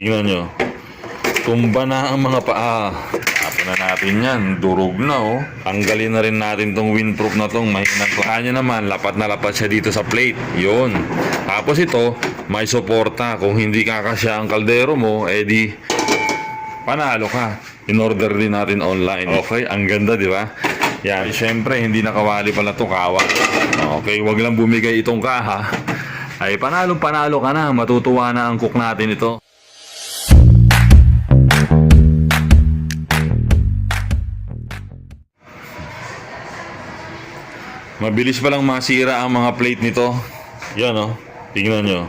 Tingnan nyo. Tumba na ang mga paa. Tapon na natin yan. Durog na oh. Tanggalin na rin natin tong windproof na tong mahinang paa niya naman. Lapat na lapat siya dito sa plate. Yun. Tapos ito, may suporta. Kung hindi kakasya ang kaldero mo, di panalo ka. In-order din natin online. Okay, ang ganda, di ba? Yan, syempre, hindi nakawali pala to kawa. Okay, wag lang bumigay itong kaha. Ay, panalo ka na. Matutuwa na ang cook natin ito. Mabilis palang masira ang mga plate nito. Yan oh, tingnan nyo.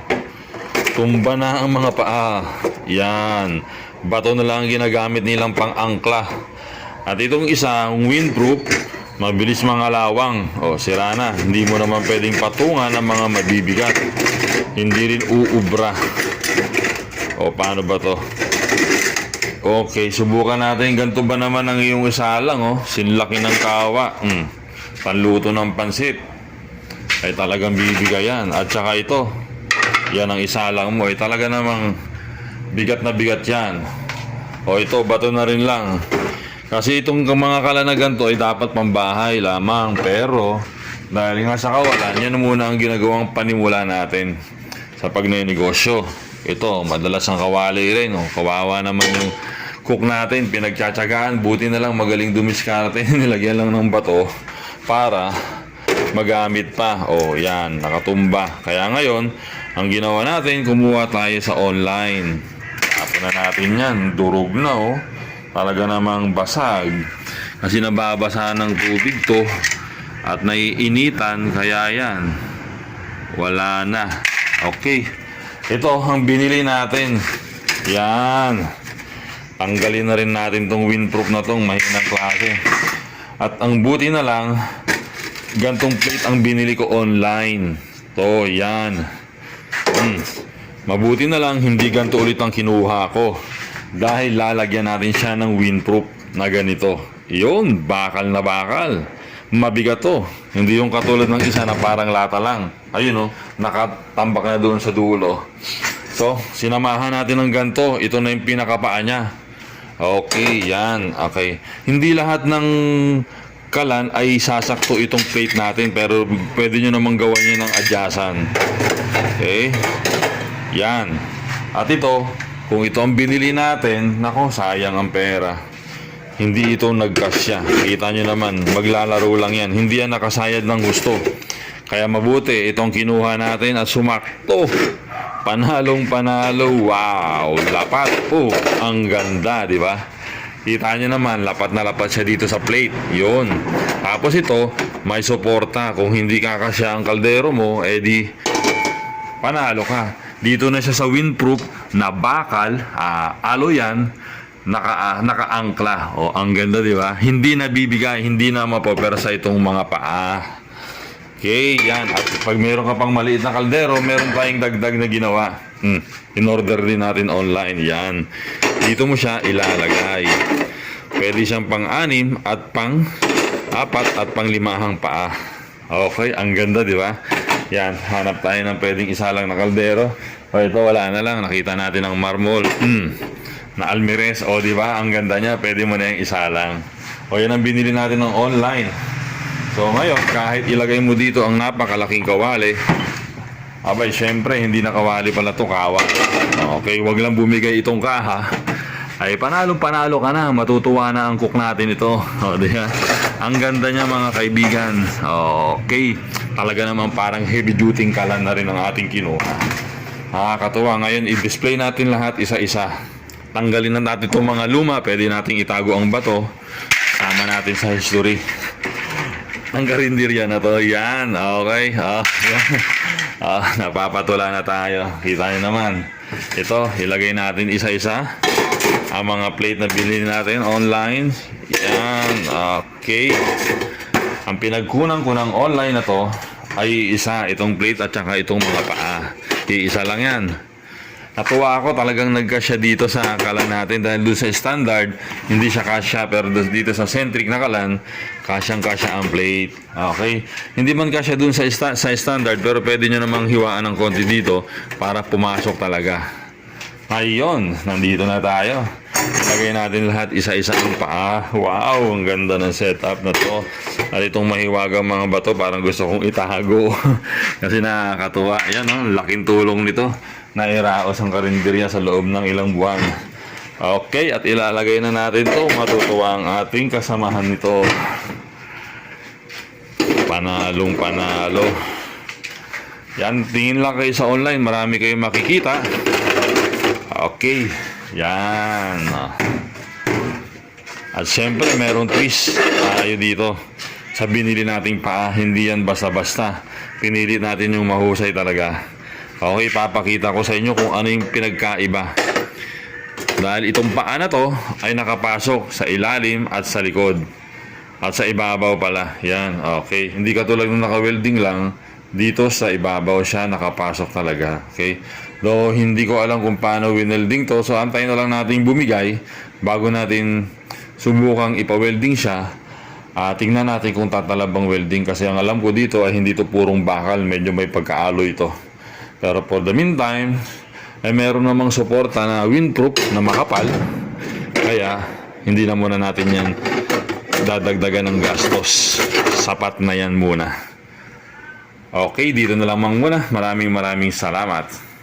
Tumba na ang mga paa. Yan. Bato na lang ang ginagamit nilang pang-angkla. At itong isang windproof, mabilis mga lawang. O, sira na. Hindi mo naman pwedeng patungan ng mga mabibigat. Hindi rin uubra. O, paano ba to? Okay, subukan natin. Ganito ba naman ang iyong isa lang, oh. Sinlaki ng kawa. Panluto ng pansit. Ay talagang bibigay yan. At saka ito. Yan ang isa lang mo. Ay talaga namang bigat na bigat yan. O ito, bato na rin lang. Kasi itong mga kalanagan to ay dapat pambahay lamang. Pero dahil nga sa kawalan, yan muna ang ginagawang panimula natin sa pagnenegosyo. Ito, madalas ang kawali rin. O, kawawa naman yung cook natin. Pinagtsatsagaan. Buti na lang magaling dumiskarte. Nilagyan lang ng bato para magamit pa. O, yan, nakatumba. Kaya ngayon, ang ginawa natin, kumuha tayo sa online. Tapon na natin yan. Durog na, oh. Talaga namang basag. Kasi nababasahan ng tubig to. At naiinitan, kaya yan. Wala na. Okay. Ito, ang binili natin. Yan. Tanggalin na rin natin tong windproof na tong mahinang klase. At ang buti na lang, gantong plate ang binili ko online. To, yan. Mabuti na lang, hindi ganito ulit ang kinuha ko. Dahil lalagyan natin siya ng windproof na ganito. Yun, bakal na bakal. Mabigat to. Hindi yung katulad ng isa na parang lata lang. Ayun oh, nakatambak na doon sa dulo. So, sinamahan natin ng ganito. Ito na yung pinakapaa niya. Okay, yan. Okay. Hindi lahat ng kalan ay sasakto itong plate natin, pero pwede nyo namang gawan nyo ng adyasan. Okay? Yan. At ito, kung ito ang binili natin, nako, sayang ang pera. Hindi ito nagkasya. Kita nyo naman, maglalaro lang yan. Hindi yan nakasayad ng gusto. Kaya mabuti, itong kinuha natin at sumakto. Panalong panalo. Wow, lapat. Oh, ang ganda, di ba? Kita nyo naman, lapat na lapat siya dito sa plate. Yun. Tapos ito, may suporta. Kung hindi kakasya ang kaldero mo, di panalo ka. Dito na siya sa windproof na bakal. Alo yan. Nakaangkla. O, ang ganda, di ba? Hindi nabibigay, hindi na mapopersa itong mga paa. Okay, yan. At pag meron ka pang maliit na kaldero, meron tayong dagdag na ginawa. In-order din natin online. Yan. Dito mo siya ilalagay. Pwede siyang pang-6 at pang-4 at pang-5 paa. Okay, ang ganda, di ba? Yan, hanap tayo ng pwedeng isa lang na kaldero. O ito, wala na lang. Nakita natin ang marmol. Na almirez. O, di ba? Ang ganda niya. Pwede mo na yung isa lang. O, yan ang binili natin ng online. So ngayon, kahit ilagay mo dito ang napakalaking kawali, abay, syempre, hindi na kawali pala to kawa. Okay, wag lang bumigay itong kaha. Ay, panalo ka na. Matutuwa na ang cook natin ito. O, diba? Ang ganda niya, mga kaibigan. Okay, talaga naman parang heavy duty kalan na rin ang ating kinuha. Nakakatuwa. Ngayon, i-display natin lahat isa-isa. Tanggalin na natin itong mga luma. Pwede nating itago ang bato. Sama natin sa history. Ang karinderya na to. Yan. Okay. Yan. Napapatula na tayo. Kita nyo naman. Ito, ilagay natin isa-isa. Ang mga plate na binili natin online. Yan. Okay. Ang pinagkunan ko ng online na to ay isa. Itong plate at saka itong mga paa. Iisa lang yan. Natuwa ako, talagang nagkasya dito sa kalan natin dahil doon sa standard, hindi siya kasya, pero dito sa centric na kalan, kasyang-kasya ang plate. Okay? Hindi man kasya doon sa standard, pero pwede nyo namang hiwaan ng konti dito para pumasok talaga. Ayun, nandito na tayo. Ilagay natin lahat isa-isa ang paa. Wow, ang ganda ng setup na to. At itong mahiwagang mga bato, parang gusto kong itago. Kasi nakakatuwa. Yan, oh, laking tulong nito. Nairaos ang karinderya sa loob ng ilang buwan. Okay, at ilalagay na natin to. Matutuwa ang ating kasamahan nito. Panalong panalo. Yan, tingin lang kayo sa online. Marami kayong makikita. Okay, yan. At syempre, merong twist tayo dito sa binili nating paa. Hindi yan basta-basta. Pinili natin yung mahusay talaga. Okay, papakita ko sa inyo kung ano yung pinagkaiba. Dahil itong paa na to ay nakapasok sa ilalim at sa likod. At sa ibabaw pala. Yan, okay. Hindi katulad ng naka-welding lang. Dito sa ibabaw siya nakapasok talaga. Okay? Though hindi ko alam kung paano winelding to. So antayin na lang natin bumigay bago natin subukang ipa-welding siya. Tingnan natin kung tatalabang welding. Kasi ang alam ko dito ay hindi to purong bakal. Medyo may pagkaaloy ito. Pero for the meantime, ay meron namang suporta na windproof na makapal. Kaya hindi na muna natin yan dadagdagan ng gastos. Sapat na yan muna. Okay, dito na lamang muna. Maraming salamat.